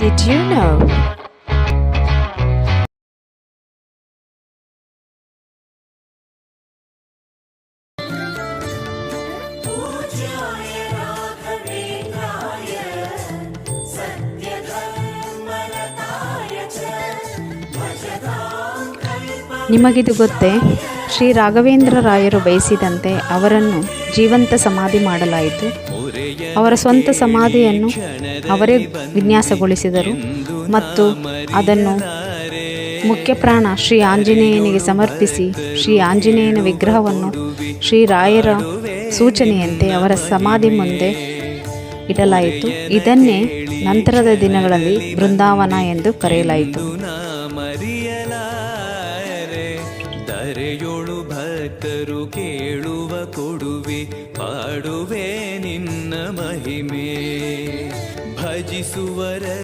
Did you know? ನಿಮಗಿದು ಗೊತ್ತೇ? ಶ್ರೀ ರಾಘವೇಂದ್ರ ರಾಯರು ಬಯಸಿದಂತೆ ಅವರನ್ನು ಜೀವಂತ ಸಮಾಧಿ ಮಾಡಲಾಯಿತು. ಅವರ ಸ್ವಂತ ಸಮಾಧಿಯನ್ನು ಅವರೇ ವಿನ್ಯಾಸಗೊಳಿಸಿದರು ಮತ್ತು ಅದನ್ನು ಮುಖ್ಯ ಪ್ರಾಣ ಶ್ರೀ ಆಂಜನೇಯನಿಗೆ ಸಮರ್ಪಿಸಿ ಶ್ರೀ ಆಂಜನೇಯನ ವಿಗ್ರಹವನ್ನು ಶ್ರೀ ರಾಯರ ಸೂಚನೆಯಂತೆ ಅವರ ಸಮಾಧಿ ಮುಂದೆ ಇಡಲಾಯಿತು. ಇದನ್ನೇ ನಂತರದ ದಿನಗಳಲ್ಲಿ ಬೃಂದಾವನ ಎಂದು ಕರೆಯಲಾಯಿತು. ಧರೆಯೊಳು ಭಕ್ತರು ಕೇಳುವ ಕೊಡುವೆ, ಪಾಡುವೆ ನಿನ್ನ ಮಹಿಮೆ, ಭಜಿಸುವರ